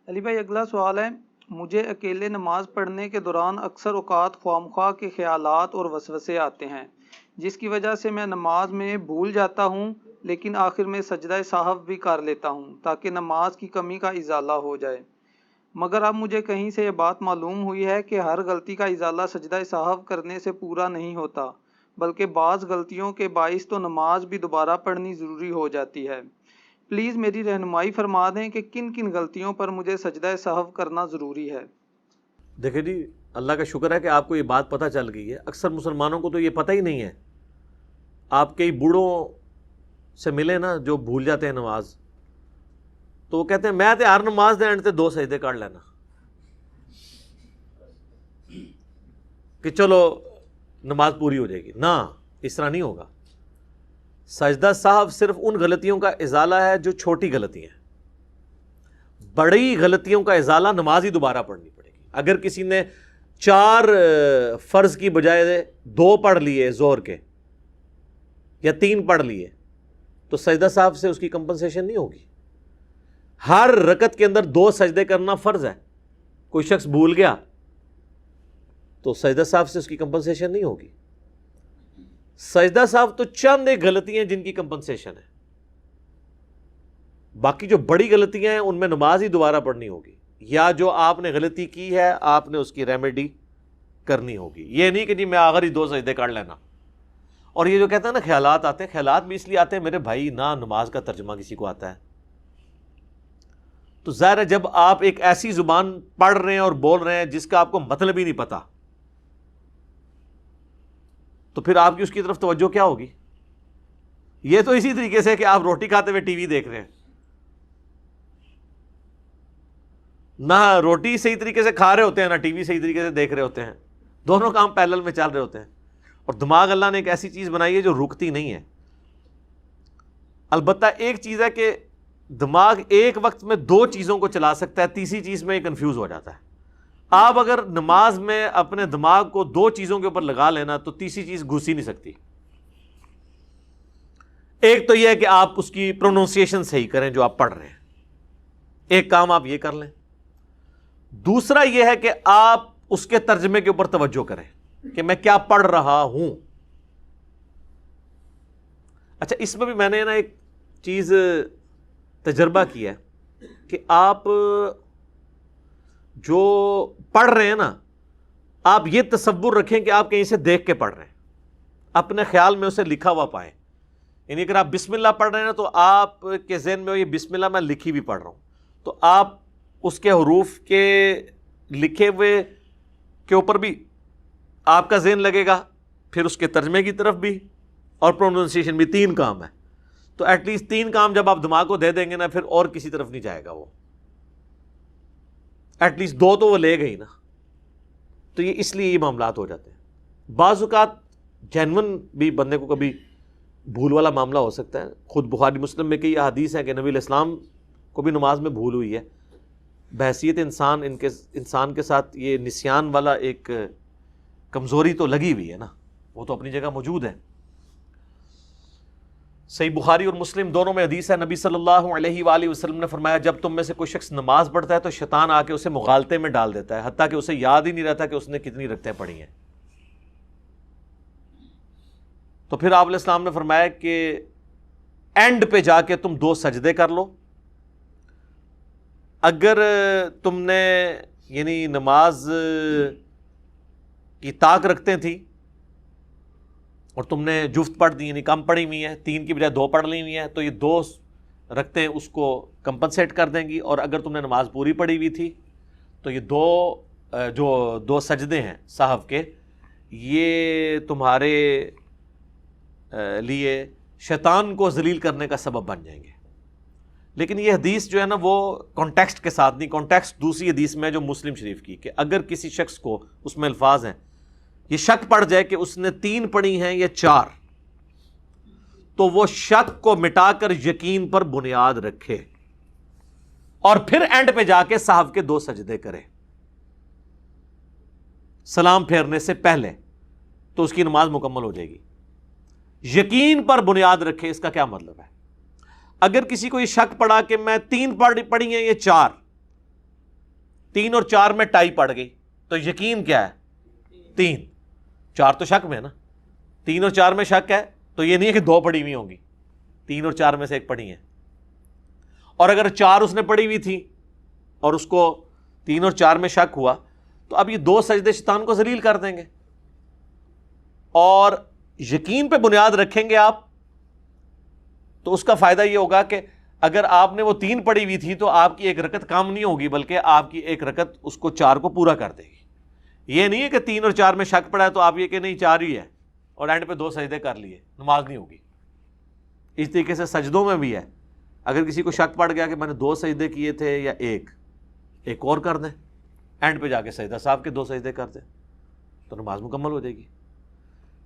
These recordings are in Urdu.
علی بھائی اگلا سوال ہے، مجھے اکیلے نماز پڑھنے کے دوران اکثر اوقات خواہ کے خیالات اور وسوسے آتے ہیں، جس کی وجہ سے میں نماز میں بھول جاتا ہوں، لیکن آخر میں سجدہ سہو بھی کر لیتا ہوں تاکہ نماز کی کمی کا ازالہ ہو جائے، مگر اب مجھے کہیں سے یہ بات معلوم ہوئی ہے کہ ہر غلطی کا ازالہ سجدہ سہو کرنے سے پورا نہیں ہوتا، بلکہ بعض غلطیوں کے باعث تو نماز بھی دوبارہ پڑھنی ضروری ہو جاتی ہے۔ پلیز میری رہنمائی فرما دیں کہ کن کن غلطیوں پر مجھے سجدہ سہو کرنا ضروری ہے۔ دیکھیں جی، اللہ کا شکر ہے کہ آپ کو یہ بات پتہ چل گئی ہے۔ اکثر مسلمانوں کو تو یہ پتہ ہی نہیں ہے۔ آپ کئی بوڑھوں سے ملے نا جو بھول جاتے ہیں نماز، تو وہ کہتے ہیں میں تے ہر نماز دے اینڈ تے 2 سجدے کر لینا کہ چلو نماز پوری ہو جائے گی۔ نہ، اس طرح نہیں ہوگا۔ سجدہ سہو صرف ان غلطیوں کا ازالہ ہے جو چھوٹی غلطی ہیں۔ بڑی غلطیوں کا ازالہ نماز ہی دوبارہ پڑھنی پڑے گی۔ اگر کسی نے 4 فرض کی بجائے 2 پڑھ لیے ظہر کے یا 3 پڑھ لیے تو سجدہ سہو سے اس کی کمپنسیشن نہیں ہوگی۔ ہر رکعت کے اندر 2 سجدے کرنا فرض ہے۔ کوئی شخص بھول گیا تو سجدہ سہو سے اس کی کمپنسیشن نہیں ہوگی۔ سجدہ سہو تو چند ایک غلطیاں ہیں جن کی کمپنسیشن ہے، باقی جو بڑی غلطیاں ہیں ان میں نماز ہی دوبارہ پڑھنی ہوگی، یا جو آپ نے غلطی کی ہے آپ نے اس کی ریمیڈی کرنی ہوگی۔ یہ نہیں کہ جی میں آخر ہی 2 سجدے کر لینا۔ اور یہ جو کہتا ہے نا خیالات آتے ہیں، خیالات بھی اس لیے آتے ہیں میرے بھائی نہ نماز کا ترجمہ کسی کو آتا ہے، تو ظاہر ہے جب آپ ایک ایسی زبان پڑھ رہے ہیں اور بول رہے ہیں جس کا آپ کو مطلب ہی نہیں پتا، تو پھر آپ کی اس کی طرف توجہ کیا ہوگی؟ یہ تو اسی طریقے سے کہ آپ روٹی کھاتے ہوئے ٹی وی دیکھ رہے ہیں، نہ روٹی صحیح طریقے سے کھا رہے ہوتے ہیں نہ ٹی وی صحیح طریقے سے دیکھ رہے ہوتے ہیں، دونوں کام پیرلل میں چل رہے ہوتے ہیں۔ اور دماغ اللہ نے ایک ایسی چیز بنائی ہے جو رکتی نہیں ہے۔ البتہ ایک چیز ہے کہ دماغ ایک وقت میں 2 چیزوں کو چلا سکتا ہے، تیسری چیز میں یہ کنفیوز ہو جاتا ہے۔ آپ اگر نماز میں اپنے دماغ کو 2 چیزوں کے اوپر لگا لینا تو تیسری چیز گھس ہی نہیں سکتی۔ ایک تو یہ ہے کہ آپ اس کی پروننسیشن صحیح کریں جو آپ پڑھ رہے ہیں، ایک کام آپ یہ کر لیں۔ دوسرا یہ ہے کہ آپ اس کے ترجمے کے اوپر توجہ کریں کہ میں کیا پڑھ رہا ہوں۔ اچھا، اس میں بھی میں نے نا ایک چیز تجربہ کیا ہے کہ آپ جو پڑھ رہے ہیں نا، آپ یہ تصور رکھیں کہ آپ کہیں سے دیکھ کے پڑھ رہے ہیں، اپنے خیال میں اسے لکھا ہوا پائیں۔ یعنی اگر آپ بسم اللہ پڑھ رہے ہیں نا تو آپ کے ذہن میں یہ بسم اللہ میں لکھی بھی پڑھ رہا ہوں، تو آپ اس کے حروف کے لکھے ہوئے کے اوپر بھی آپ کا ذہن لگے گا، پھر اس کے ترجمے کی طرف بھی، اور پروننسیشن بھی۔ 3 کام ہے، تو ایٹ لیسٹ 3 کام جب آپ دماغ کو دے دیں گے نا پھر اور کسی طرف نہیں جائے گا، وہ ایٹ لیسٹ 2 تو وہ لے گئی نا۔ تو یہ اس لیے یہ معاملات ہو جاتے ہیں۔ بعض اوقات جینون بھی بندے کو کبھی بھول والا معاملہ ہو سکتا ہے۔ خود بخاری مسلم میں کئی احادیث ہیں کہ نبی علیہ السلام کو بھی نماز میں بھول ہوئی ہے۔ بحیثیت انسان کے ساتھ یہ نسیان والا ایک کمزوری تو لگی ہوئی ہے نا، وہ تو اپنی جگہ موجود ہے۔ صحیح بخاری اور مسلم دونوں میں حدیث ہے، نبی صلی اللہ علیہ وآلہ وسلم نے فرمایا جب تم میں سے کوئی شخص نماز پڑھتا ہے تو شیطان آ کے اسے مغالطے میں ڈال دیتا ہے، حتیٰ کہ اسے یاد ہی نہیں رہتا کہ اس نے کتنی رکعتیں پڑھی ہیں۔ تو پھر آپ علیہ السلام نے فرمایا کہ اینڈ پہ جا کے تم 2 سجدے کر لو۔ اگر تم نے یعنی نماز کی طاق رکھتے تھی اور تم نے جفت پڑھ دی، یعنی کم پڑھی ہوئی ہیں، 3 کی بجائے 2 پڑھ لی ہوئی ہیں، تو یہ 2 رکھتے اس کو کمپنسیٹ کر دیں گی۔ اور اگر تم نے نماز پوری پڑھی ہوئی تھی تو یہ 2 سجدے ہیں سہو کے، یہ تمہارے لیے شیطان کو ذلیل کرنے کا سبب بن جائیں گے۔ لیکن یہ حدیث جو ہے نا وہ کانٹیکسٹ کے ساتھ نہیں، کانٹیکسٹ دوسری حدیث میں جو مسلم شریف کی، کہ اگر کسی شخص کو، اس میں الفاظ ہیں، یہ شک پڑ جائے کہ اس نے 3 پڑھی ہیں یا 4، تو وہ شک کو مٹا کر یقین پر بنیاد رکھے اور پھر اینڈ پہ جا کے سہو کے 2 سجدے کرے سلام پھیرنے سے پہلے، تو اس کی نماز مکمل ہو جائے گی۔ یقین پر بنیاد رکھے، اس کا کیا مطلب ہے؟ اگر کسی کو یہ شک پڑا کہ میں 3 پڑھی ہیں یا 4، 3 اور 4 میں ٹائی پڑ گئی تو یقین کیا ہے 3، 4 تو شک میں ہے نا، 3 اور 4 میں شک ہے تو یہ نہیں ہے کہ 2 پڑھی ہوئی ہوں گی، 3 اور 4 میں سے ایک پڑھی ہے. اور اگر 4 اس نے پڑھی ہوئی تھی اور اس کو 3 اور 4 میں شک ہوا تو اب یہ 2 سجدے شیطان کو ذلیل کر دیں گے. اور یقین پہ بنیاد رکھیں گے آپ تو اس کا فائدہ یہ ہوگا کہ اگر آپ نے وہ 3 پڑھی ہوئی تھی تو آپ کی ایک رکعت کم نہیں ہوگی، بلکہ آپ کی ایک رکعت اس کو 4 کو پورا کر دے گی. یہ نہیں ہے کہ 3 اور 4 میں شک پڑا ہے تو آپ یہ کہ نہیں 4 ہی ہے اور اینڈ پہ 2 سجدے کر لیے، نماز نہیں ہوگی. اس طریقے سے سجدوں میں بھی ہے، اگر کسی کو شک پڑ گیا کہ میں نے 2 سجدے کیے تھے یا ایک اور کر دیں، اینڈ پہ جا کے سجدہ صاحب کے 2 سجدے کر دیں تو نماز مکمل ہو جائے گی.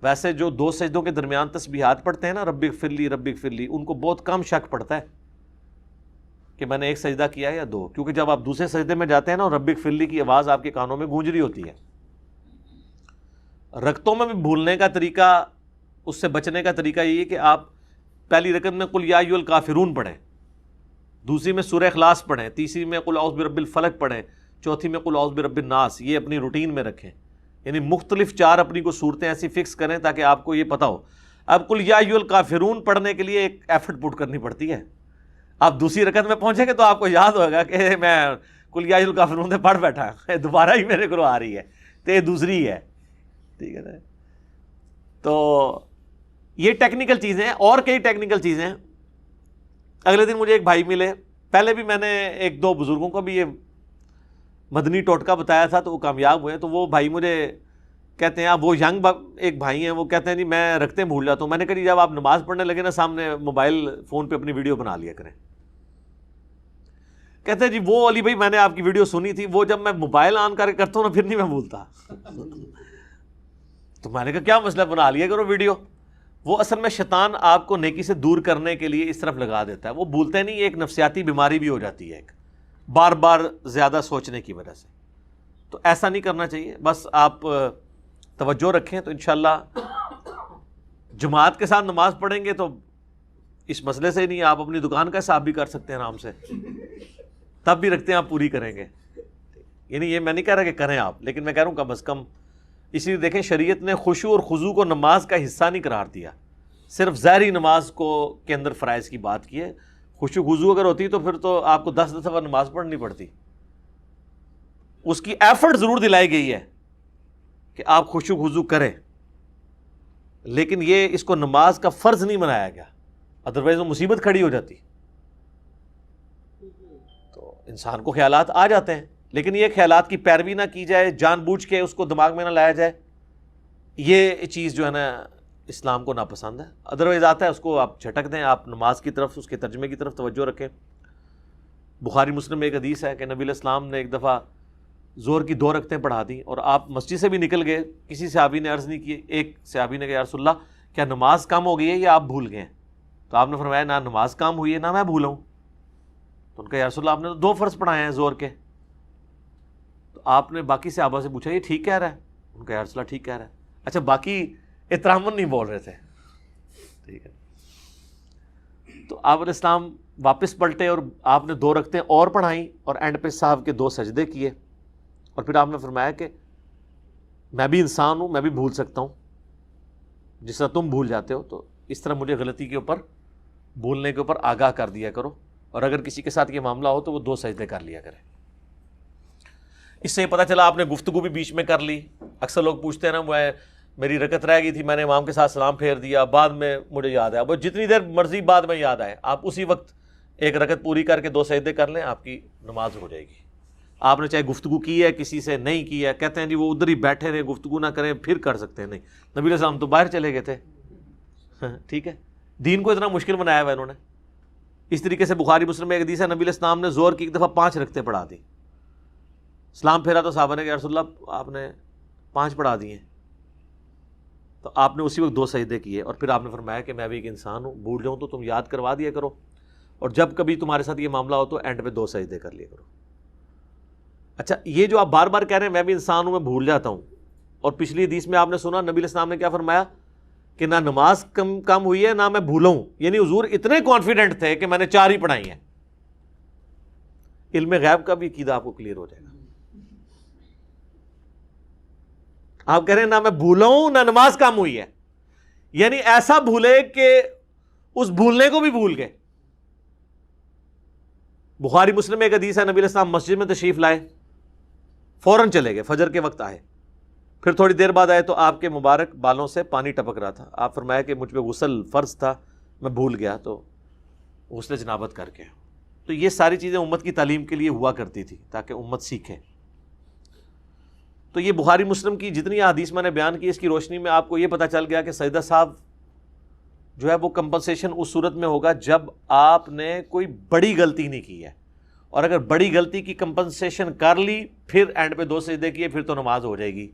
ویسے جو 2 سجدوں کے درمیان تسبیحات پڑھتے ہیں نا، رب اغفر لی رب اغفر لی، ان کو بہت کم شک پڑتا ہے کہ میں نے 1 سجدہ کیا یا 2، کیونکہ جب آپ دوسرے سجدے میں جاتے ہیں نا رب اغفر لی کی آواز آپ کے کانوں میں گونج رہی ہوتی ہے. رکعتوں میں بھی بھولنے کا طریقہ، اس سے بچنے کا طریقہ یہ ہے کہ آپ پہلی رکعت میں قل یا ایھا الکافرون پڑھیں، دوسری میں سورہ اخلاص پڑھیں، تیسری میں قل اعوذ برب الفلق پڑھیں، چوتھی میں قل اعوذ برب الناس. یہ اپنی روٹین میں رکھیں، یعنی مختلف 4 اپنی کو صورتیں ایسی فکس کریں تاکہ آپ کو یہ پتہ ہو. اب قل یا ایھا الکافرون پڑھنے کے لیے ایک ایفرٹ پٹ کرنی پڑتی ہے. آپ دوسری رکعت میں پہنچیں گے تو آپ کو یاد ہوگا کہ میں قل یا ایھا الکافرون سے پڑھ بیٹھا، دوبارہ ہی میرے کو آ رہی ہے تو یہ دوسری ہے. ٹھیک ہے نا؟ تو یہ ٹیکنیکل چیزیں ہیں، اور کئی ٹیکنیکل چیزیں ہیں. اگلے دن مجھے ایک بھائی ملے، پہلے بھی میں نے 1-2 بزرگوں کو بھی یہ مدنی ٹوٹکا بتایا تھا تو وہ کامیاب ہوئے. تو وہ بھائی مجھے کہتے ہیں، وہ ینگ ایک بھائی ہیں، وہ کہتے ہیں جی میں رکھتے بھول جاتا ہوں. میں نے کہا جی جب آپ نماز پڑھنے لگے نا سامنے موبائل فون پہ اپنی ویڈیو بنا لیا کریں. کہتے ہیں جی وہ علی بھائی میں نے آپ کی ویڈیو سنی تھی، وہ جب میں موبائل آن کر کے کرتا ہوں نا پھر نہیں میں بھولتا. تو میں نے کہا کیا مسئلہ، بنا لیا کرو ویڈیو. وہ اصل میں شیطان آپ کو نیکی سے دور کرنے کے لیے اس طرف لگا دیتا ہے، وہ بھولتے نہیں. ایک نفسیاتی بیماری بھی ہو جاتی ہے ایک بار بار زیادہ سوچنے کی وجہ سے. تو ایسا نہیں کرنا چاہیے، بس آپ توجہ رکھیں تو انشاءاللہ جماعت کے ساتھ نماز پڑھیں گے تو اس مسئلے سے ہی نہیں، آپ اپنی دکان کا حساب بھی کر سکتے ہیں آرام سے، تب بھی رکھتے ہیں آپ پوری کریں گے. یعنی یہ میں نہیں کہہ رہا کہ کریں آپ، لیکن میں کہہ رہا ہوں کم از کم. اسی لیے دیکھیں شریعت نے خشوع اور خضوع کو نماز کا حصہ نہیں قرار دیا، صرف ظاہری نماز کو کے اندر فرائض کی بات کی ہے. خشوع خضوع اگر ہوتی تو پھر تو آپ کو 10 دفعہ نماز پڑھنی پڑتی. اس کی ایفرٹ ضرور دلائی گئی ہے کہ آپ خشوع خضوع کریں، لیکن یہ اس کو نماز کا فرض نہیں بنایا گیا، ادروائز وہ مصیبت کھڑی ہو جاتی. تو انسان کو خیالات آ جاتے ہیں، لیکن یہ خیالات کی پیروی نہ کی جائے، جان بوجھ کے اس کو دماغ میں نہ لایا جائے. یہ چیز جو ہے نا اسلام کو ناپسند ہے. ادروائز آتا ہے اس کو آپ جھٹک دیں، آپ نماز کی طرف، اس کے ترجمے کی طرف توجہ رکھیں. بخاری مسلم میں ایک حدیث ہے کہ نبی علیہ السلام نے ایک دفعہ زور کی 2 رکعتیں پڑھا دیں اور آپ مسجد سے بھی نکل گئے. کسی صحابی نے عرض نہیں کی، ایک صحابی نے کہا یا رسول اللہ کیا نماز کم ہو گئی ہے یا آپ بھول گئے ہیں؟ تو آپ نے فرمایا نہ نماز کم ہوئی ہے نہ میں بھولا ہوں. تو ان کا یا رسول اللہ آپ نے تو 2 فرض پڑھائے ہیں زور کے. تو آپ نے باقی صحابہ سے پوچھا یہ ٹھیک کہہ رہا ہے؟ ان کا یا رسول اللہ ٹھیک کہہ رہا ہے. اچھا باقی احتراماً نہیں بول رہے تھے. ٹھیک ہے. تو آپ علیہ السلام واپس پلٹے اور آپ نے 2 رکعتیں اور پڑھائیں اور اینڈ پہ صاحب کے 2 سجدے کیے اور پھر آپ نے فرمایا کہ میں بھی انسان ہوں، میں بھی بھول سکتا ہوں جس طرح تم بھول جاتے ہو، تو اس طرح مجھے غلطی کے اوپر، بھولنے کے اوپر آگاہ کر دیا کرو. اور اگر کسی کے ساتھ یہ معاملہ ہو تو وہ 2 سجدے کر لیا کرے. اس سے پتہ چلا آپ نے گفتگو بھی بیچ میں کر لی. اکثر لوگ پوچھتے ہیں نا وہ میری رکعت رہ گئی تھی، میں نے امام کے ساتھ سلام پھیر دیا، بعد میں مجھے یاد آیا. وہ جتنی دیر مرضی بعد میں یاد آئے، آپ اسی وقت ایک رکعت پوری کر کے 2 سجدے کر لیں، آپ کی نماز ہو جائے گی. آپ نے چاہے گفتگو کی ہے کسی سے نہیں کی ہے، کہتے ہیں جی وہ ادھر ہی بیٹھے رہے گفتگو نہ کریں پھر کر سکتے ہیں، نہیں. نبی علیہ السلام تو باہر چلے گئے تھے. ٹھیک ہے، دین کو اتنا مشکل بنایا ہوا انہوں نے. اس طریقے سے بخاری مسلم میں ایک حدیث ہے نبی علیہ السلام نے زور کی ایک دفعہ 5 رکعتیں پڑھا دی. سلام پھیرا تو صحابہ نے کہا یا رسول اللہ آپ نے 5 پڑھا دیے. تو آپ نے اسی وقت 2 سجدے کیے اور پھر آپ نے فرمایا کہ میں بھی ایک انسان ہوں، بھول جاؤں تو تم یاد کروا دیا کرو، اور جب کبھی تمہارے ساتھ یہ معاملہ ہو تو اینڈ پہ 2 سجدے کر لیا کرو. اچھا یہ جو آپ بار بار کہہ رہے ہیں میں بھی انسان ہوں، میں بھول جاتا ہوں، اور پچھلی حدیث میں آپ نے سنا نبی علیہ السلام نے کیا فرمایا کہ نہ نماز کم ہوئی ہے نہ میں بھولا ہوں. یعنی حضور اتنے کانفیڈنٹ تھے کہ میں نے 4 ہی پڑھائی ہیں. علم غیب کا بھی عقیدہ آپ کو کلیئر ہو جائے گا. آپ کہہ رہے ہیں نہ میں بھولا ہوں نہ نماز کم ہوئی ہے، یعنی ایسا بھولے کہ اس بھولنے کو بھی بھول گئے۔ بخاری مسلم میں ایک حدیث ہے، نبی علیہ السلام مسجد میں تشریف لائے، فوراً چلے گئے، فجر کے وقت آئے، پھر تھوڑی دیر بعد آئے تو آپ کے مبارک بالوں سے پانی ٹپک رہا تھا۔ آپ فرمایا کہ مجھ پہ غسل فرض تھا، میں بھول گیا، تو غسل جنابت کر کے۔ تو یہ ساری چیزیں امت کی تعلیم کے لیے ہوا کرتی تھی تاکہ امت سیکھے۔ تو یہ بخاری مسلم کی جتنی احادیث میں نے بیان کی، اس کی روشنی میں آپ کو یہ پتہ چل گیا کہ سجدہ صاحب جو ہے وہ کمپنسیشن اس صورت میں ہوگا جب آپ نے کوئی بڑی غلطی نہیں کی ہے، اور اگر بڑی غلطی کی کمپنسیشن کر لی پھر اینڈ پہ 2 سجدے کیے پھر تو نماز ہو جائے گی،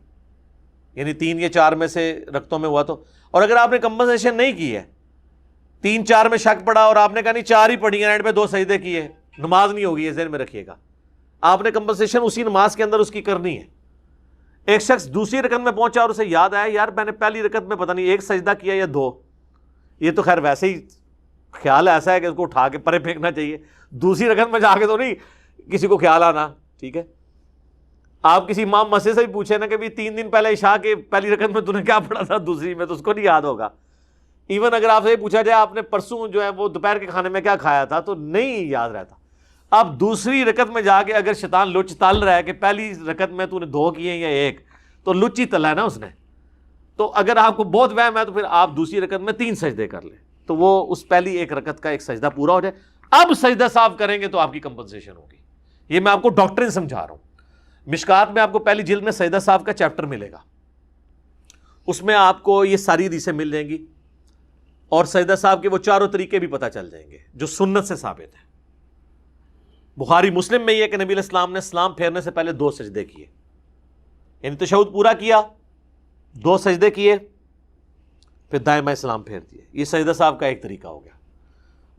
یعنی 3 یا 4 میں سے رکعتوں میں ہوا تو۔ اور اگر آپ نے کمپنسیشن نہیں کی ہے، 3 4 میں شک پڑا اور آپ نے کہا نہیں 4 ہی پڑھی ہیں، اینڈ پہ 2 سجدے کیے، نماز نہیں ہوگی، یہ ذہن میں رکھیے گا۔ آپ نے کمپنسیشن اسی نماز کے اندر اس کی کرنی ہے۔ ایک شخص دوسری رکعت میں پہنچا اور اسے یاد آیا یار میں نے پہلی رکعت میں پتہ نہیں 1 سجدہ کیا یا 2، یہ تو خیر ویسے ہی خیال ایسا ہے کہ اس کو اٹھا کے پرے پھینکنا چاہیے، دوسری رکعت میں جا کے تو نہیں کسی کو خیال آنا، ٹھیک ہے۔ آپ کسی امام مسجد سے بھی پوچھیں نا کہ بھی 3 دن پہلے عشاء کے پہلی رکعت میں تو نے کیا پڑھا تھا دوسری میں، تو اس کو نہیں یاد ہوگا۔ ایون اگر آپ سے یہ پوچھا جائے آپ نے پرسوں جو ہے وہ دوپہر کے کھانے میں کیا کھایا تھا، تو نہیں یاد رہتا۔ اب دوسری رکعت میں جا کے اگر شیطان لچ تل رہا ہے کہ پہلی رکعت میں تو نے 2 کیے یا 1، تو لچ ہی تلا ہے نا اس نے۔ تو اگر آپ کو بہت وہم ہے تو پھر آپ دوسری رکعت میں 3 سجدے کر لیں، تو وہ اس پہلی 1 رکعت کا 1 سجدہ پورا ہو جائے۔ اب سجدہ صاف کریں گے تو آپ کی کمپنسیشن ہوگی۔ یہ میں آپ کو ڈاکٹرن سمجھا رہا ہوں۔ مشکات میں آپ کو پہلی جلد میں سجدہ صاف کا چیپٹر ملے گا، اس میں آپ کو یہ ساری حدیثیں مل جائیں گی، اور سجدہ صاحب کے وہ 4 طریقے بھی پتہ چل جائیں گے جو سنت سے ثابت ہیں۔ بخاری مسلم میں یہ کہ نبی علیہ السلام نے سلام پھیرنے سے پہلے 2 سجدے کیے، یعنی تشہد پورا کیا، 2 سجدے کیے، پھر دائیں بائیں سلام پھیر دیے۔ یہ سجدہ صاحب کا ایک طریقہ ہو گیا۔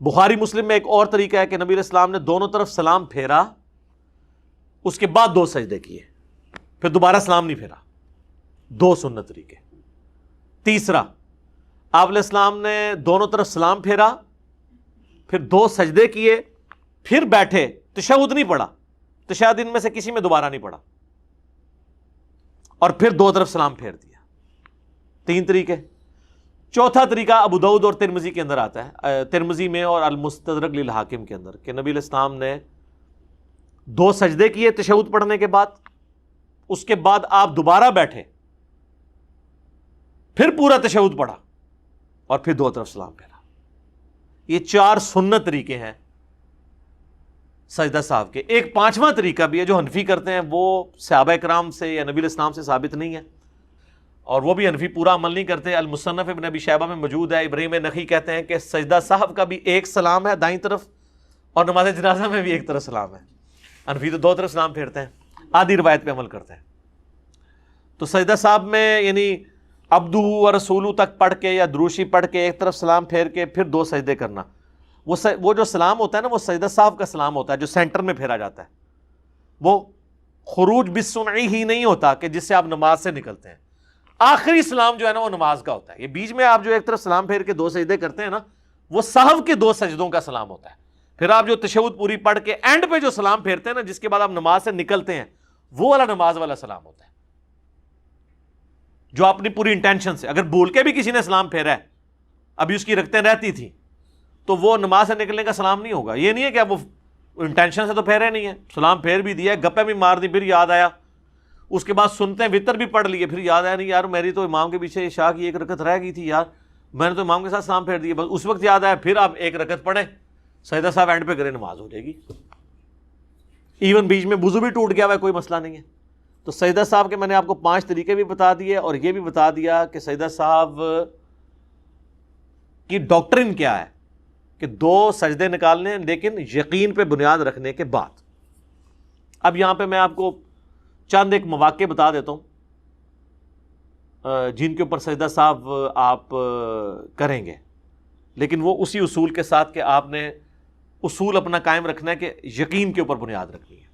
بخاری مسلم میں ایک اور طریقہ ہے کہ نبی علیہ السلام نے دونوں طرف سلام پھیرا، اس کے بعد 2 سجدے کیے، پھر دوبارہ سلام نہیں پھیرا۔ 2 سنت طریقے۔ تیسرا، آپ علیہ السلام نے دونوں طرف سلام پھیرا، پھر 2 سجدے کیے، پھر بیٹھے، تشہد نہیں پڑھا، تشہد ان میں سے کسی میں دوبارہ نہیں پڑھا، اور پھر 2 طرف سلام پھیر دیا۔ 3 طریقے۔ چوتھا طریقہ ابو داؤد اور ترمذی کے اندر آتا ہے، ترمذی میں اور المستدرک للحاکم کے اندر، کہ نبی علیہ السلام نے 2 سجدے کیے تشہد پڑھنے کے بعد، اس کے بعد آپ دوبارہ بیٹھے، پھر پورا تشہد پڑھا، اور پھر 2 طرف سلام پھیرا۔ یہ 4 سنت طریقے ہیں سجدہ صاحب کے۔ ایک 5واں طریقہ بھی ہے جو حنفی کرتے ہیں، وہ صحابہ کرام سے یا نبی علیہ السلام سے ثابت نہیں ہے، اور وہ بھی حنفی پورا عمل نہیں کرتے۔ المصنف ابن ابی شیبہ میں موجود ہے، ابراہیم نخعی کہتے ہیں کہ سجدہ صاحب کا بھی 1 سلام ہے دائیں طرف، اور نماز جنازہ میں بھی 1 طرف سلام ہے۔ حنفی تو 2 طرف سلام پھیرتے ہیں، آدھی روایت پہ عمل کرتے ہیں۔ تو سجدہ صاحب میں یعنی عبدہ و رسولہ تک پڑھ کے یا دروشی پڑھ کے 1 طرف سلام پھیر کے پھر 2 سجدے کرنا، وہ جو سلام ہوتا ہے نا وہ سجدہ صاحب کا سلام ہوتا ہے جو سینٹر میں پھیرا جاتا ہے، وہ خروج بالصنعی ہی نہیں ہوتا کہ جس سے آپ نماز سے نکلتے ہیں۔ آخری سلام جو ہے نا وہ نماز کا ہوتا ہے۔ یہ بیچ میں آپ جو 1 طرف سلام پھیر کے 2 سجدے کرتے ہیں نا، وہ سہو کے 2 سجدوں کا سلام ہوتا ہے۔ پھر آپ جو تشہد پوری پڑھ کے اینڈ پہ جو سلام پھیرتے ہیں نا، جس کے بعد آپ نماز سے نکلتے ہیں، وہ والا نماز والا سلام ہوتا ہے، جو اپنی پوری انٹینشن سے، اگر بھول کے بھی کسی نے سلام پھیرا ہے، ابھی اس کی رکعتیں رہتی تھی، تو وہ نماز سے نکلنے کا سلام نہیں ہوگا۔ یہ نہیں ہے کہ اب وہ انٹینشن سے تو پھیرے نہیں ہے، سلام پھیر بھی دیا، گپے بھی مار دی، پھر یاد آیا، اس کے بعد سنتے وطر بھی پڑھ لیے، پھر یاد آیا نہیں یار میری تو امام کے پیچھے عشاء کی 1 رکعت رہ گئی تھی یار، میں نے تو امام کے ساتھ سلام پھیر دیا، بس اس وقت یاد آیا، پھر آپ 1 رکعت پڑھیں، سجدہ صاحب اینڈ پہ کریں، نماز ہو جائے گی۔ ایون بیچ میں وضو بھی ٹوٹ گیا ہوا ہے، کوئی مسئلہ نہیں ہے۔ تو سجدہ صاحب کے میں نے آپ کو 5 طریقے بھی بتا دیے، اور یہ بھی بتا دیا کہ سجدہ صاحب کی ڈاکٹرن کیا ہے، کہ 2 سجدے نکالنے ہیں لیکن یقین پہ بنیاد رکھنے کے بعد۔ اب یہاں پہ میں آپ کو چند ایک مواقع بتا دیتا ہوں جن کے اوپر سجدہ صاحب آپ کریں گے، لیکن وہ اسی اصول کے ساتھ کہ آپ نے اصول اپنا قائم رکھنا ہے کہ یقین کے اوپر بنیاد رکھنی ہے۔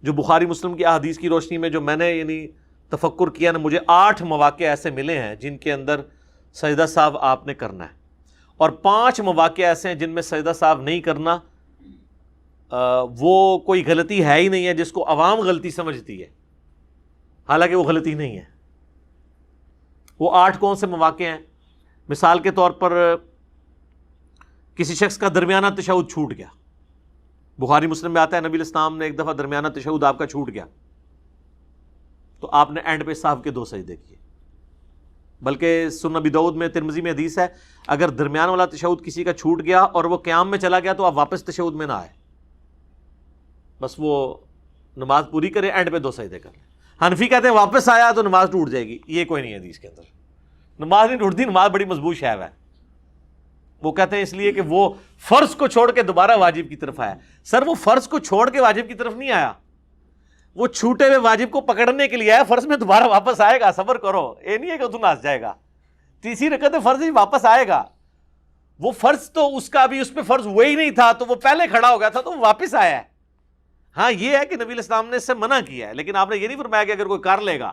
جو بخاری مسلم کی احادیث کی روشنی میں جو میں نے یعنی تفکر کیا نا، مجھے 8 مواقع ایسے ملے ہیں جن کے اندر سجدہ صاحب آپ نے کرنا ہے، اور 5 مواقع ایسے ہیں جن میں سجدہ صاحب نہیں کرنا، وہ کوئی غلطی ہے ہی نہیں ہے، جس کو عوام غلطی سمجھتی ہے، حالانکہ وہ غلطی نہیں ہے۔ وہ 8 کون سے مواقع ہیں؟ مثال کے طور پر کسی شخص کا درمیانہ تشہد چھوٹ گیا، بخاری مسلم میں آتا ہے نبی علیہ السلام نے ایک دفعہ درمیانہ تشہد آپ کا چھوٹ گیا تو آپ نے اینڈ پہ صاحب کے 2 سجدے کیے، بلکہ سنن ابی داؤد میں، ترمذی میں حدیث ہے اگر درمیان والا تشہد کسی کا چھوٹ گیا اور وہ قیام میں چلا گیا تو آپ واپس تشہد میں نہ آئے، بس وہ نماز پوری کرے، اینڈ پہ 2 سجدے کر لیں۔ حنفی کہتے ہیں واپس آیا تو نماز ٹوٹ جائے گی، یہ کوئی نہیں ہے حدیث کے اندر، نماز نہیں ٹوٹتی، نماز بڑی مضبوط شے ہے۔ وہ کہتے ہیں اس لیے کہ وہ فرض کو چھوڑ کے دوبارہ واجب کی طرف آیا۔ سر وہ فرض کو چھوڑ کے واجب کی طرف نہیں آیا، وہ چھوٹے ہوئے واجب کو پکڑنے کے لیے آیا، فرض میں دوبارہ واپس آئے گا، صبر کرو، یہ نہیں ہے کہ تو ناس جائے گا، تیسری رکعت فرض ہی واپس آئے گا۔ وہ فرض تو اس کا بھی اس پہ فرض وہی نہیں تھا تو وہ پہلے کھڑا ہو گیا تھا تو وہ واپس آیا ہے۔ ہاں یہ ہے کہ نبی علیہ السلام نے اس سے منع کیا ہے، لیکن آپ نے یہ نہیں فرمایا کہ اگر کوئی کر لے گا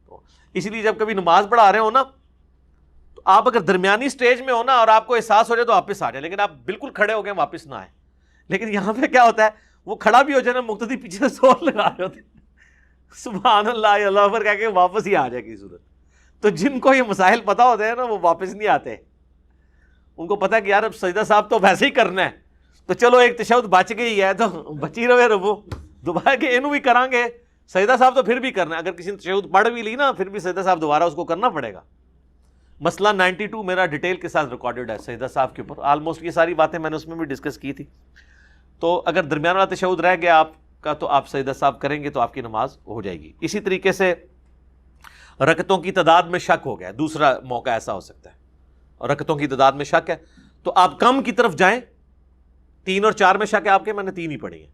تو۔ اس لیے جب کبھی نماز پڑھا رہے ہو نا تو آپ اگر درمیانی سٹیج میں ہو نا اور آپ کو احساس ہو جائے تو واپس آ جائے، لیکن آپ بالکل کھڑے ہو گئے واپس نہ آئے۔ لیکن یہاں پہ کیا ہوتا ہے، وہ کھڑا بھی ہو جائے نا، مقتدی پیچھے سے زور لگا رہے ہوتے ہیں، سبحان اللہ اللہ اکبر کہہ کے واپس ہی آ جائے کی صورت۔ تو جن کو یہ مسائل پتا ہوتے ہیں نا وہ واپس نہیں آتے، ان کو پتا ہے کہ یار اب سجدہ صاحب تو ویسے ہی کرنا ہے، تو چلو ایک تشہد بچ گئی ہے تو بچی رہے ربو، دوبارہ کہ اینو بھی کریں گے، سجدہ صاحب تو پھر بھی کرنا ہے، اگر کسی نے تشہد پڑھ بھی لی نا پھر بھی سجدہ صاحب دوبارہ اس کو کرنا پڑے گا۔ مسئلہ 92 میرا ڈیٹیل کے ساتھ ریکارڈڈ ہے سجدہ صاحب کے اوپر، آلموسٹ یہ ساری باتیں میں نے اس میں بھی ڈسکس کی تھی۔ تو اگر درمیان والا تشہد رہ گیا آپ کا تو آپ سجدہ صاحب کریں گے تو آپ کی نماز ہو جائے گی۔ اسی طریقے سے رکعتوں کی تعداد میں شک ہو گیا، دوسرا موقع ایسا ہو سکتا ہے، اور رکعتوں کی تعداد میں شک ہے تو آپ کم کی طرف جائیں۔ 3 اور 4 میں شک ہے آپ کے، میں نے 3 ہی پڑھی ہیں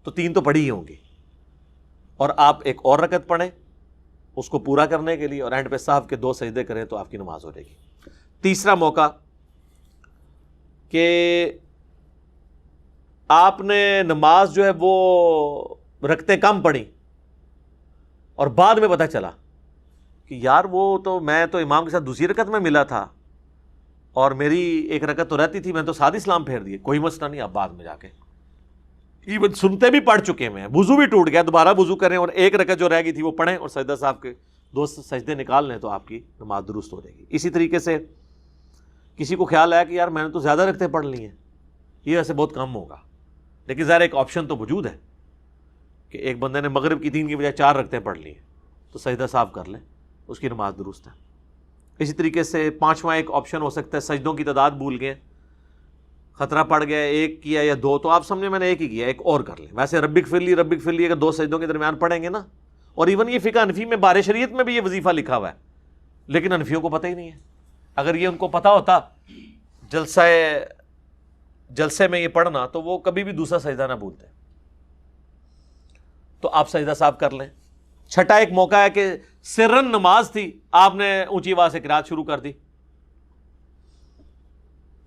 تو 3 تو پڑھی ہی ہوں گی، اور آپ ایک اور رکعت پڑھیں اس کو پورا کرنے کے لیے اور اینڈ پہ صاحب کے 2 سجدے کریں تو آپ کی نماز ہو جائے گی۔ تیسرا موقع کہ آپ نے نماز جو ہے وہ رکعتیں کم پڑھی اور بعد میں پتہ چلا کہ یار وہ تو میں تو امام کے ساتھ دوسری رکعت میں ملا تھا اور میری ایک رکعت تو رہتی تھی، میں تو ساتھ اسلام پھیر دیے، کوئی مسئلہ نہیں، آپ بعد میں جا کے ایون سنتے بھی پڑھ چکے ہیں، وضو بھی ٹوٹ گیا، دوبارہ وضو کریں اور ایک رکعت جو رہ گئی تھی وہ پڑھیں اور سجدہ صاحب کے 2 سجدے نکال لیں تو آپ کی نماز درست ہو جائے گی۔ اسی طریقے سے کسی کو خیال آیا کہ یار میں نے تو زیادہ رکعتیں پڑھ لی ہیں، یہ ویسے بہت کم ہوگا، لیکن ظاہر ایک آپشن تو موجود ہے کہ ایک بندے نے مغرب کی 3 کی بجائے 4 رکعتیں پڑھ لی ہیں تو سجدہ صاحب کر لیں، اس کی نماز درست ہے۔ اسی طریقے سے 5واں ایک آپشن ہو سکتا ہے سجدوں کی تعداد بھول گئے، خطرہ پڑ گیا، 1 کیا یا 2 تو آپ سمجھے میں نے 1 ہی کیا، ایک اور کر لیں۔ ویسے ربک فرلی اگر 2 سجدوں کے درمیان پڑھیں گے نا، اور ایون یہ فقہ حنفی میں بار شریعت میں بھی یہ وظیفہ لکھا ہوا ہے، لیکن حنفیوں کو پتہ ہی نہیں ہے۔ اگر یہ ان کو پتہ ہوتا جلسے میں یہ پڑھنا تو وہ کبھی بھی دوسرا سجدہ نہ بھولتے، تو آپ سجدہ صاحب کر لیں۔ چھٹا ایک موقع ہے کہ سرن نماز تھی، آپ نے اونچی آواز سے قرات شروع کر دی،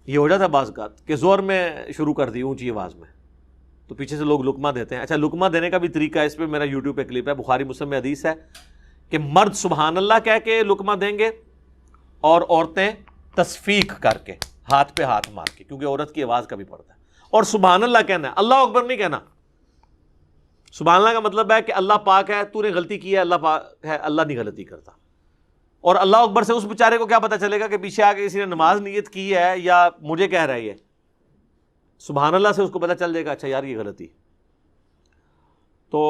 یہ ہو جاتا ہے بعض اوقات کہ زور میں شروع کر دی اونچی آواز میں تو پیچھے سے لوگ لقمہ دیتے ہیں۔ اچھا لقمہ دینے کا بھی طریقہ ہے، اس پہ میرا یوٹیوب پہ کلپ ہے، بخاری مسلم میں حدیث ہے کہ مرد سبحان اللہ کہہ کے لقمہ دیں گے اور عورتیں تصفیق کر کے ہاتھ پہ ہاتھ مار کے، کیونکہ عورت کی آواز کا بھی پڑتا ہے، اور سبحان اللہ کہنا ہے، اللہ اکبر نہیں کہنا۔ سبحان اللہ کا مطلب ہے کہ اللہ پاک ہے، تو نے غلطی کی ہے، اللہ پاک ہے، اللہ نہیں غلطی کرتا۔ اور اللہ اکبر سے اس بیچارے کو کیا پتہ چلے گا کہ پیچھے آ کے کسی نے نماز نیت کی ہے یا مجھے کہہ رہا ہے یہ؟ سبحان اللہ سے اس کو پتہ چل جائے گا اچھا یار یہ غلطی۔ تو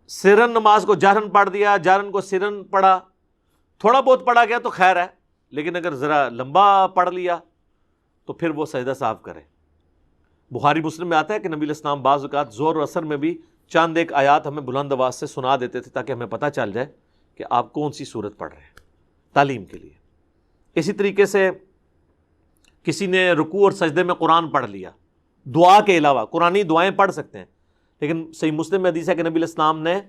سرن نماز کو جہرن پڑھ دیا، جہرن کو سرن پڑھا، تھوڑا بہت پڑھا گیا تو خیر ہے، لیکن اگر ذرا لمبا پڑھ لیا تو پھر وہ سجدہ صاحب کرے۔ بخاری مسلم میں آتا ہے کہ نبی علیہ السلام بعض اوقات زور و اثر میں بھی چاند ایک آیات ہمیں بلند آواز سے سنا دیتے تھے تاکہ ہمیں پتہ چل جائے کہ آپ کون سی صورت پڑھ رہے ہیں، تعلیم کے لیے۔ اسی طریقے سے کسی نے رکوع اور سجدے میں قرآن پڑھ لیا، دعا کے علاوہ قرآنی دعائیں پڑھ سکتے ہیں، لیکن صحیح مسلم میں حدیث ہے کہ نبی علیہ السلام نے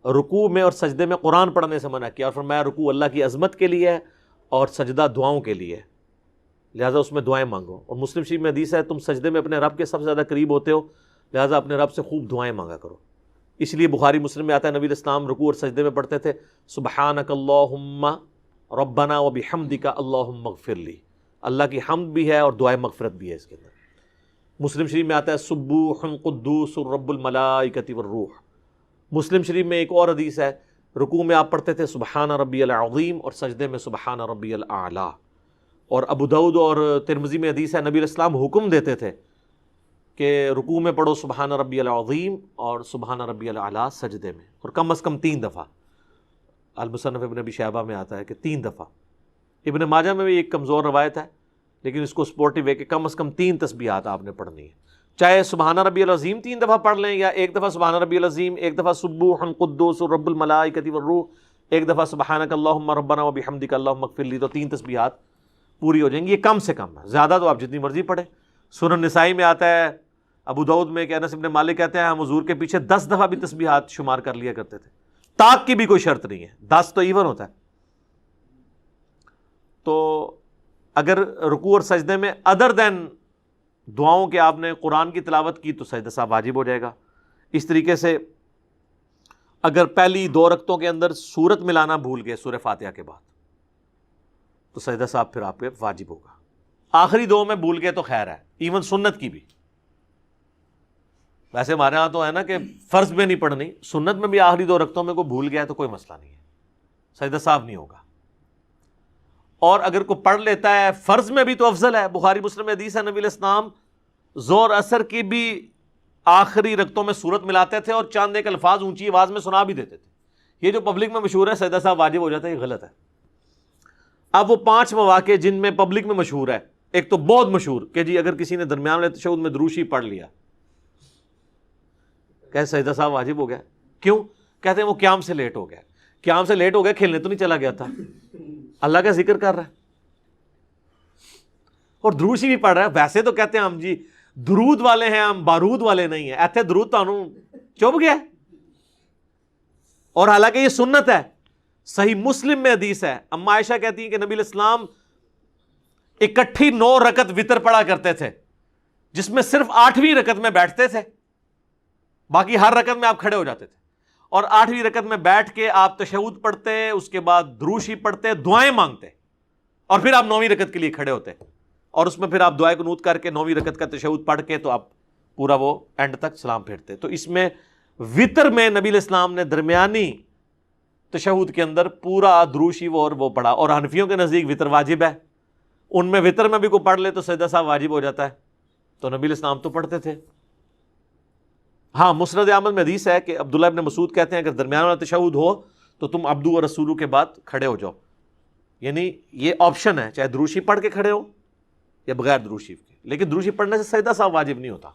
رکوع میں اور سجدے میں قرآن پڑھنے سے منع کیا اور فرمایا رکوع اللہ کی عظمت کے لیے ہے اور سجدہ دعاؤں کے لیے، لہٰذا اس میں دعائیں مانگو۔ اور مسلم شریف میں حدیث ہے تم سجدے میں اپنے رب کے سب سے زیادہ قریب ہوتے ہو، لہٰذا اپنے رب سے خوب دعائیں مانگا کرو۔ اس لیے بخاری مسلم میں آتا ہے نبی علیہ السلام رکوع اور سجدے میں پڑھتے تھے سبحانک اللہم ربنا وبحمدک اللہم اغفر لی، اللہ کی حمد بھی ہے اور دعائے مغفرت بھی ہے اس کے اندر۔ مسلم شریف میں آتا ہے سبوح قدوس رب الملائکۃ والروح۔ مسلم شریف میں ایک اور حدیث ہے رکوع میں آپ پڑھتے تھے سبحان ربی العظیم اور سجدے میں سبحان ربی الاعلیٰ. اور ابو داؤد اور ترمذی میں حدیث ہے نبی علیہ السلام حکم دیتے تھے کہ رکوع میں پڑھو سبحان ربی العظیم اور سبحان ربی الاعلیٰ سجدے میں، اور کم از کم 3 دفعہ. المصنف ابن ابی شیبہ میں آتا ہے کہ 3 دفعہ. ابن ماجہ میں بھی ایک کمزور روایت ہے لیکن اس کو سپورٹیو ہے کہ کم از کم 3 تسبیحات آپ نے پڑھنی ہے، چاہے سبحان ربی العظیم 3 دفعہ پڑھ لیں یا 1 دفعہ سبحان ربی العظیم، 1 دفعہ سبوح قدوس رب الملائکۃ والروح، 1 دفعہ سبحانک اللہم ربنا وبحمدک اللہم اغفر لی. تو 3 تسبیحات پوری ہو جائیں گی. یہ کم سے کم ہے، زیادہ تو آپ جتنی مرضی پڑھیں. سنن نسائی میں آتا ہے، ابو داؤد میں کہ انس بن مالک کہتے ہیں ہم حضور کے پیچھے 10 دفعہ بھی تسبیحات شمار کر لیا کرتے تھے. طاق کی بھی کوئی شرط نہیں ہے، 10 تو ایون ہوتا ہے. تو اگر رکوع اور سجدے میں ادر دین دعاؤں کے آپ نے قرآن کی تلاوت کی تو سجدہ صاحب واجب ہو جائے گا. اس طریقے سے اگر پہلی 2 رکعتوں کے اندر سورت ملانا بھول گئے سورہ فاتحہ کے بعد تو سجدہ صاحب پھر آپ پہ واجب ہوگا. آخری 2 میں بھول گئے تو خیر ہے، ایون سنت کی بھی. ویسے ہمارے ہاں تو ہے نا کہ فرض میں نہیں پڑھنی، سنت میں بھی آخری 2 رکعتوں میں کوئی بھول گیا ہے تو کوئی مسئلہ نہیں ہے، سجدہ صاحب نہیں ہوگا. اور اگر کوئی پڑھ لیتا ہے فرض میں بھی تو افضل ہے. بخاری مسلم میں حدیث ہے نبی علیہ السلام زور اثر کی بھی آخری رکعتوں میں سورت ملاتے تھے اور چاند ایک الفاظ اونچی آواز میں سنا بھی دیتے تھے. یہ جو پبلک میں مشہور ہے سجدہ صاحب واجب ہو جاتا ہے، یہ غلط ہے. اب وہ 5 مواقع جن میں پبلک میں مشہور ہے، ایک تو بہت مشہور کہ جی اگر کسی نے درمیان والے تشہد میں درود شریف پڑھ لیا کہ سجدہ صاحب واجب ہو گیا. کیوں؟ کہتے ہیں وہ قیام سے لیٹ ہو گیا. قیام سے لیٹ ہو گیا، کھیلنے تو نہیں چلا گیا تھا، اللہ کا ذکر کر رہا ہے اور درود شریف پڑھ رہا ہے. ویسے تو کہتے ہیں ہم جی درود والے ہیں، ہم بارود والے نہیں ہیں. ایتھے درود تانوں چپ گیا، اور حالانکہ یہ سنت ہے. صحیح مسلم میں حدیث ہے، اما عائشہ کہتی ہیں کہ نبی علیہ السلام اکٹھی 9 رکعت وتر پڑھا کرتے تھے جس میں صرف 8ویں رکعت میں بیٹھتے تھے، باقی ہر رکعت میں آپ کھڑے ہو جاتے تھے. اور 8ویں رکعت میں بیٹھ کے آپ تشہد پڑھتے، اس کے بعد درود شریف پڑھتے، دعائیں مانگتے، اور پھر آپ 9ویں رکعت کے لیے کھڑے ہوتے، اور اس میں پھر آپ دعائے قنوت کر کے 9ویں رکعت کا تشہد پڑھ کے تو آپ پورا وہ اینڈ تک سلام پھیرتے. تو اس میں وتر میں نبی علیہ السلام نے درمیانی تشہد کے اندر پورا درود شریف اور وہ پڑھا. اور حنفیوں کے نزدیک وتر واجب ہے، ان میں وتر میں بھی کوئی پڑھ لے تو سجدہ صاحب واجب ہو جاتا ہے. تو نبی علیہ السلام تو پڑھتے تھے. ہاں مسند احمد میں حدیث ہے کہ عبداللہ ابن مسعود کہتے ہیں اگر درمیان والا تشہد ہو تو تم عبدو و رسولو کے بعد کھڑے ہو جاؤ. یعنی یہ آپشن ہے، چاہے درود شریف پڑھ کے کھڑے ہو یا بغیر درود شریف کے. لیکن درود شریف پڑھنے سے سجدہ صاحب واجب نہیں ہوتا.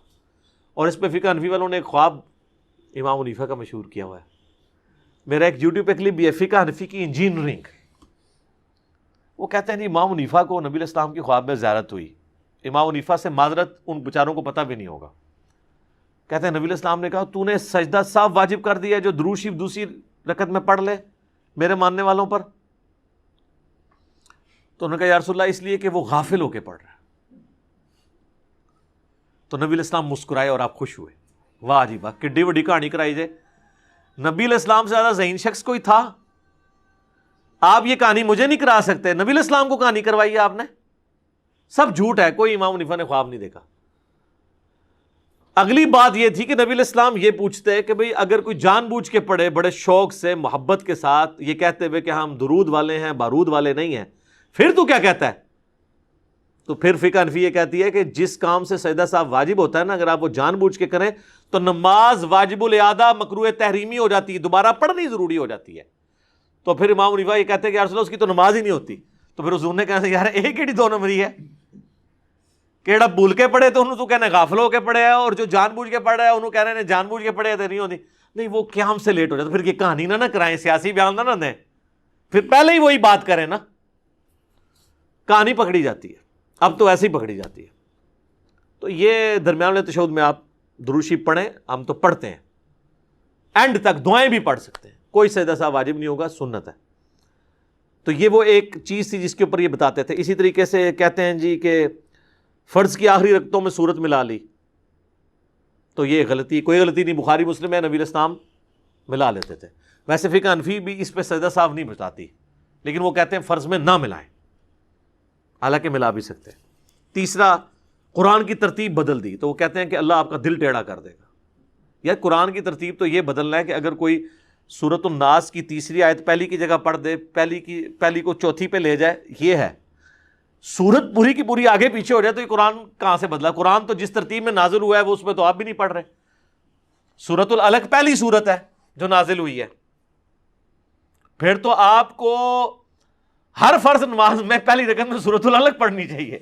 اور اس پہ فقہ حنفی والوں نے ایک خواب امام حنیفہ کا مشہور کیا ہوا ہے. میرا ایک یوٹیوب پہ کلپ بھی ہے، فقہ حنفی کی انجینئرنگ. وہ کہتے ہیں جی امام حنیفہ کو نبی علیہ السلام کی خواب میں زیارت ہوئی. امام حنیفہ سے معذرت ان بیچاروں کو پتہ بھی نہیں ہوگا. کہتے ہیں نبی علیہ السلام نے کہا تو نے سجدہ صاحب واجب کر دیا جو درود شریف دوسری رکعت میں پڑھ لے میرے ماننے والوں پر. تو انہوں نے کہا یا رسول اللہ اس لیے کہ وہ غافل ہو کے پڑھ رہا ہے. تو نبی علیہ السلام مسکرائے اور آپ خوش ہوئے. واہ جی واہ، کڈی وڈی کہانی کرائی جائے. نبی علیہ السلام سے زیادہ ذہین شخص کوئی تھا؟ آپ یہ کہانی مجھے نہیں کرا سکتے، نبی علیہ السلام کو کہانی کروائی ہے آپ نے. سب جھوٹ ہے، کوئی امام حنیفہ نے خواب نہیں دیکھا. اگلی بات یہ تھی کہ نبی علیہ السلام یہ پوچھتے کہ بھئی اگر کوئی جان بوجھ کے پڑھے بڑے شوق سے محبت کے ساتھ یہ کہتے ہوئے کہ ہم درود والے ہیں بارود والے نہیں ہیں، پھر تو کیا کہتا ہے؟ تو پھر فقہ حنفی یہ کہتی ہے کہ جس کام سے سجدہ صاحب واجب ہوتا ہے نا، اگر آپ وہ جان بوجھ کے کریں تو نماز واجب الاعادہ مکروہ تحریمی ہو جاتی ہے، دوبارہ پڑھنی ضروری ہو جاتی ہے. تو پھر امام حنیفہ یہ کہتے ہیں کہ یا رسول اللہ اس کی تو نماز ہی نہیں ہوتی. تو پھر حضور نے کہا یار ایک ہی 2 نمبری ہے، کیڑا بھول کے پڑھے تو انہوں تو کہنا غافل ہو کے پڑھے ہے، اور جو جان بوجھ کے پڑھ رہا ہے انہوں کہہ رہے ہیں جان بوجھ کے پڑھے تو نہیں ہوتی. نہیں وہ قیام سے لیٹ ہو جاتا. پھر یہ کہانی نہ کرائیں، سیاسی بیان نہ دیں، پھر پہلے ہی وہی بات کریں نا. کہانی پکڑی جاتی ہے، اب تو ایسے ہی پکڑی جاتی ہے. تو یہ درمیان والے تشہد میں آپ درود شریف پڑھیں، ہم تو پڑھتے ہیں، اینڈ تک دعائیں بھی پڑھ سکتے ہیں، کوئی سجدہ صاحب واجب نہیں ہوگا، سنت ہے. تو یہ وہ ایک چیز تھی جس کے اوپر یہ بتاتے تھے. اسی طریقے سے کہتے ہیں جی کہ فرض کی آخری رکعتوں میں سورت ملا لی تو یہ غلطی، کوئی غلطی نہیں، بخاری مسلم ہے، نبی علیہ السلام ملا لیتے تھے. ویسے فقہ حنفی بھی اس پہ سجدہ صاحب نہیں بتاتی، لیکن وہ کہتے ہیں فرض میں نہ ملائیں، حالانکہ ملا بھی سکتے ہیں. تیسرا، قرآن کی ترتیب بدل دی تو وہ کہتے ہیں کہ اللہ آپ کا دل ٹیڑھا کر دے گا. یار قرآن کی ترتیب تو یہ بدلنا ہے کہ اگر کوئی سورۃ الناس کی تیسری آیت پہلی کی جگہ پڑھ دے، پہلی کو چوتھی پہ لے جائے، یہ ہے۔ سورت پوری کی پوری آگے پیچھے ہو جائے تو یہ قرآن کہاں سے بدلا؟ قرآن تو جس ترتیب میں نازل ہوا ہے وہ اس میں تو آپ بھی نہیں پڑھ رہے۔ سورۃ العلق پہلی سورت ہے جو نازل ہوئی ہے، پھر تو آپ کو ہر فرض نماز میں پہلی رکعت میں سورۃ العلق پڑھنی چاہیے،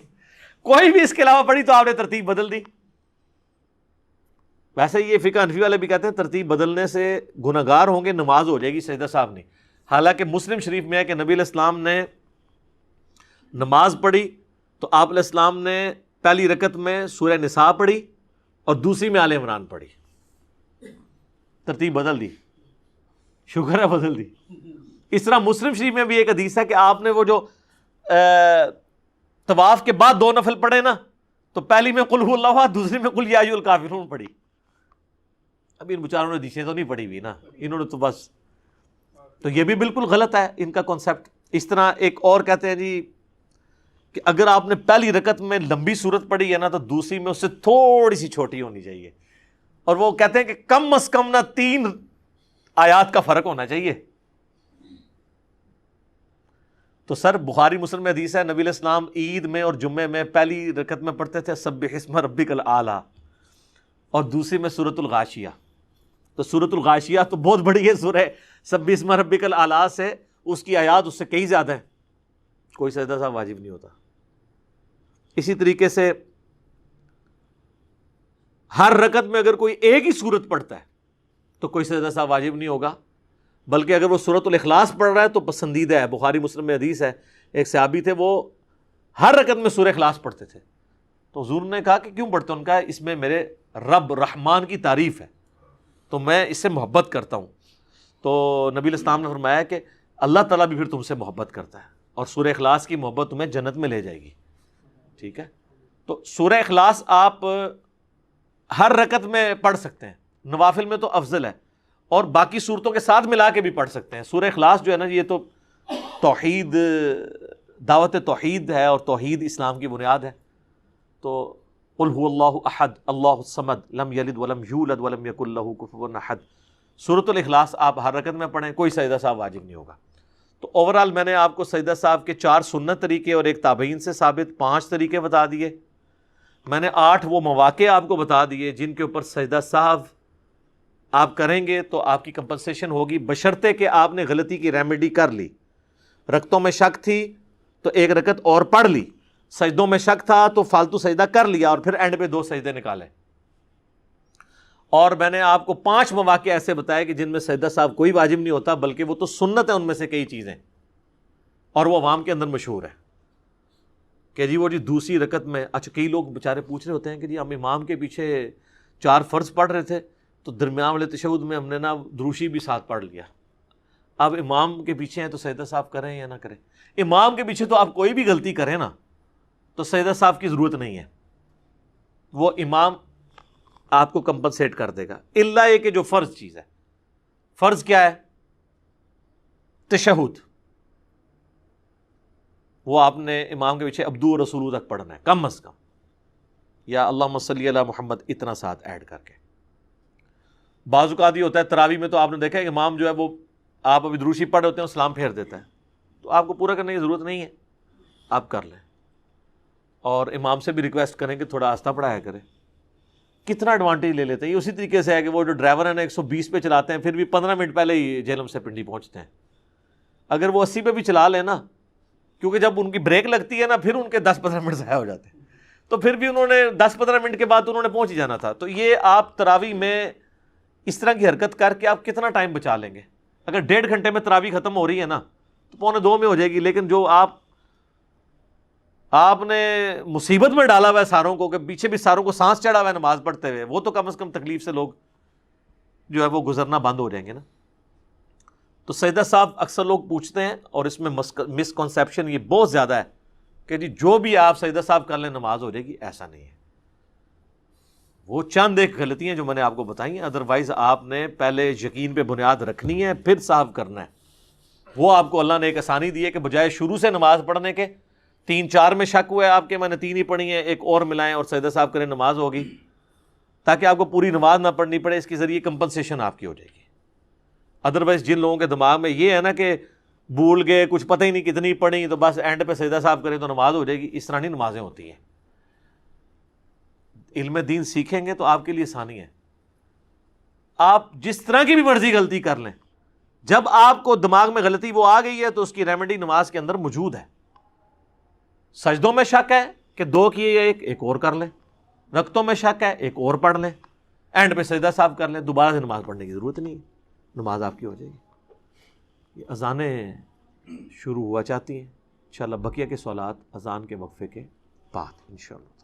کوئی بھی اس کے علاوہ پڑھی تو آپ نے ترتیب بدل دی۔ ویسے یہ فقہ حنفی والے بھی کہتے ہیں ترتیب بدلنے سے گناہگار ہوں گے، نماز ہو جائے گی سجدہ صاحب نہیں۔ حالانکہ مسلم شریف میں ہے کہ نبی علیہ السلام نے نماز پڑھی تو آپ علیہ السلام نے پہلی رکعت میں سورہ نساء پڑھی اور دوسری میں آل عمران پڑھی، ترتیب بدل دی، شکر ہے بدل دی۔ اس طرح مسلم شریف میں بھی ایک حدیث ہے کہ آپ نے وہ جو طواف کے بعد 2 نفل پڑھے نا، تو پہلی میں قل هو اللہ احد، دوسری میں قل یا ایھا الکافرون پڑھی۔ ابھی ان بیچاروں نے حدیثیں تو نہیں پڑھی ہوئی نا، انہوں نے تو بس، تو یہ بھی بالکل غلط ہے ان کا کانسیپٹ۔ اس طرح ایک اور کہتے ہیں جی کہ اگر آپ نے پہلی رکعت میں لمبی سورت پڑھی ہے نا تو دوسری میں اس سے تھوڑی سی چھوٹی ہونی چاہیے، اور وہ کہتے ہیں کہ کم از کم نہ 3 آیات کا فرق ہونا چاہیے۔ تو سر بخاری مسلم میں حدیث ہے نبی علیہ السلام عید میں اور جمعے میں پہلی رکعت میں پڑھتے تھے سبح اسم ربک الاعلی اور دوسری میں سورۃ الغاشیہ۔ تو سورۃ الغاشیہ تو بہت بڑی ہے سورہ سبح اسم ربک الاعلی سے، اس کی آیات اس سے کئی زیادہ ہیں، کوئی سجدہ صاحب واجب نہیں ہوتا۔ اسی طریقے سے ہر رکعت میں اگر کوئی ایک ہی سورت پڑھتا ہے تو کوئی سجدہ صاحب واجب نہیں ہوگا، بلکہ اگر وہ سورۃ الاخلاص پڑھ رہا ہے تو پسندیدہ ہے۔ بخاری مسلم میں حدیث ہے، ایک صحابی تھے وہ ہر رکعت میں سورہ اخلاص پڑھتے تھے، تو حضور نے کہا کہ کیوں پڑھتے ہیں؟ ان کا اس میں میرے رب رحمان کی تعریف ہے تو میں اس سے محبت کرتا ہوں۔ تو نبی علیہ السلام نے فرمایا کہ اللہ تعالیٰ بھی پھر تم سے محبت کرتا ہے اور سورہ اخلاص کی محبت تمہیں جنت میں لے جائے گی، ٹھیک ہے؟ تو سورہ اخلاص آپ ہر رکعت میں پڑھ سکتے ہیں، نوافل میں تو افضل ہے، اور باقی صورتوں کے ساتھ ملا کے بھی پڑھ سکتے ہیں۔ سورہ اخلاص جو ہے نا یہ تو توحید، دعوت توحید ہے، اور توحید اسلام کی بنیاد ہے۔ تو قل هو اللہ احد اللہ الصمد لم یلد ولم یولد ولم یکن لہ کفوا احد، سورۃ الاخلاص آپ ہر رکعت میں پڑھیں، کوئی سجدہ صاحب واجب نہیں ہوگا۔ تو اوورآل میں نے آپ کو سجدہ صاحب کے 4 سنت طریقے اور ایک تابعین سے ثابت 5 طریقے بتا دیے۔ میں نے 8 وہ مواقع آپ کو بتا دیے جن کے اوپر سجدہ صاحب آپ کریں گے تو آپ کی کمپنسیشن ہوگی، بشرطے کہ آپ نے غلطی کی ریمیڈی کر لی۔ رکعتوں میں شک تھی تو 1 رکعت اور پڑھ لی، سجدوں میں شک تھا تو فالتو سجدہ کر لیا اور پھر اینڈ پہ 2 سجدے نکالے۔ اور میں نے آپ کو 5 مواقع ایسے بتائے کہ جن میں سجدہ صاحب کوئی واجب نہیں ہوتا، بلکہ وہ تو سنت ہے ان میں سے کئی چیزیں، اور وہ عوام کے اندر مشہور ہے کہ جی وہ جی دوسری رکعت میں، اچھا کئی لوگ بیچارے پوچھ رہے ہوتے ہیں کہ جی ہم امام کے پیچھے 4 فرض پڑھ رہے تھے تو درمیان والے تشہد میں ہم نے نا دروشی بھی ساتھ پڑھ لیا، اب امام کے پیچھے ہیں تو سجدہ صاحب کریں یا نہ کریں؟ امام کے پیچھے تو آپ کوئی بھی غلطی کریں نا تو سجدہ صاحب کی ضرورت نہیں ہے، وہ امام آپ کو کمپنسیٹ کر دے گا، الا یہ کہ جو فرض چیز ہے۔ فرض کیا ہے؟ تشہد، وہ آپ نے امام کے پیچھے عبدو رسولو تک پڑھنا ہے کم از کم، یا اللہم صلی علی محمد اتنا ساتھ ایڈ کر کے۔ بعض اوقات یہ ہوتا ہے تراویح میں تو آپ نے دیکھا ہے کہ امام جو ہے وہ آپ ابھی دروشی پڑھ ہوتے ہیں سلام پھیر دیتا ہے، تو آپ کو پورا کرنے کی ضرورت نہیں ہے، آپ کر لیں، اور امام سے بھی ریکویسٹ کریں کہ تھوڑا آہستہ پڑھایا کریں۔ کتنا ایڈوانٹیج لے لیتے ہیں، یہ اسی طریقے سے ہے کہ وہ جو ڈرائیور ہیں نا 120 پہ چلاتے ہیں پھر بھی 15 منٹ پہلے ہی جہلم سے پنڈی پہنچتے ہیں، اگر وہ 80 پہ بھی چلا لیں نا، کیونکہ جب ان کی بریک لگتی ہے نا پھر ان کے 10-15 منٹ ضائع ہو جاتے ہیں، تو پھر بھی انہوں نے 10-15 منٹ کے بعد انہوں نے پہنچ ہی جانا تھا۔ تو یہ آپ تراویح میں اس طرح کی حرکت کر کے آپ کتنا ٹائم بچا لیں گے؟ اگر 1.5 گھنٹے میں تراویح ختم ہو رہی ہے نا تو 1:45 میں ہو جائے گی، لیکن جو آپ نے مصیبت میں ڈالا ہوا ہے ساروں کو، کہ پیچھے بھی ساروں کو سانس چڑھا ہوا ہے نماز پڑھتے ہوئے، وہ تو کم از کم تکلیف سے لوگ جو ہے وہ گزرنا بند ہو جائیں گے نا۔ تو سجدہ صاحب اکثر لوگ پوچھتے ہیں اور اس میں مسکنسیپشن یہ بہت زیادہ ہے کہ جی جو بھی آپ سجدہ صاحب کر لیں نماز ہو جائے گی، ایسا نہیں ہے۔ وہ چند ایک غلطیاں جو میں نے آپ کو بتائی ہیں، ادروائز آپ نے پہلے یقین پہ بنیاد رکھنی ہے پھر صاحب کرنا ہے۔ وہ آپ کو اللہ نے ایک آسانی دی ہے کہ بجائے شروع سے نماز پڑھنے کے 3-4 میں شک ہوا ہے آپ کے، میں نے 3 ہی پڑھی ہیں، ایک اور ملائیں اور سجدہ صاحب کریں، نماز ہوگی، تاکہ آپ کو پوری نماز نہ پڑھنی پڑے، اس کے ذریعے کمپنسیشن آپ کی ہو جائے گی۔ ادروائز جن لوگوں کے دماغ میں یہ ہے نا کہ بھول گئے, کچھ پتہ ہی نہیں کتنی پڑھی, تو بس اینڈ پہ سجدہ صاحب کریں تو نماز ہو جائے گی, اس طرح نہیں نمازیں ہوتی ہیں. علم دین سیکھیں گے تو آپ کے لیے آسانی ہے. آپ جس طرح کی بھی مرضی غلطی کر لیں, جب آپ کو دماغ میں غلطی وہ آ گئی ہے تو اس کی ریمیڈی نماز کے اندر موجود ہے. سجدوں میں شک ہے کہ 2 کیے ایک اور کر لیں, رکعتوں میں شک ہے ایک اور پڑھ لیں, اینڈ پہ سجدہ صاحب کر لیں, دوبارہ سے نماز پڑھنے کی ضرورت نہیں ہے, نماز آپ کی ہو جائے گی. یہ اذانیں شروع ہوا چاہتی ہیں انشاءاللہ. بقیہ کے سوالات اذان کے وقفے کے بعد انشاءاللہ.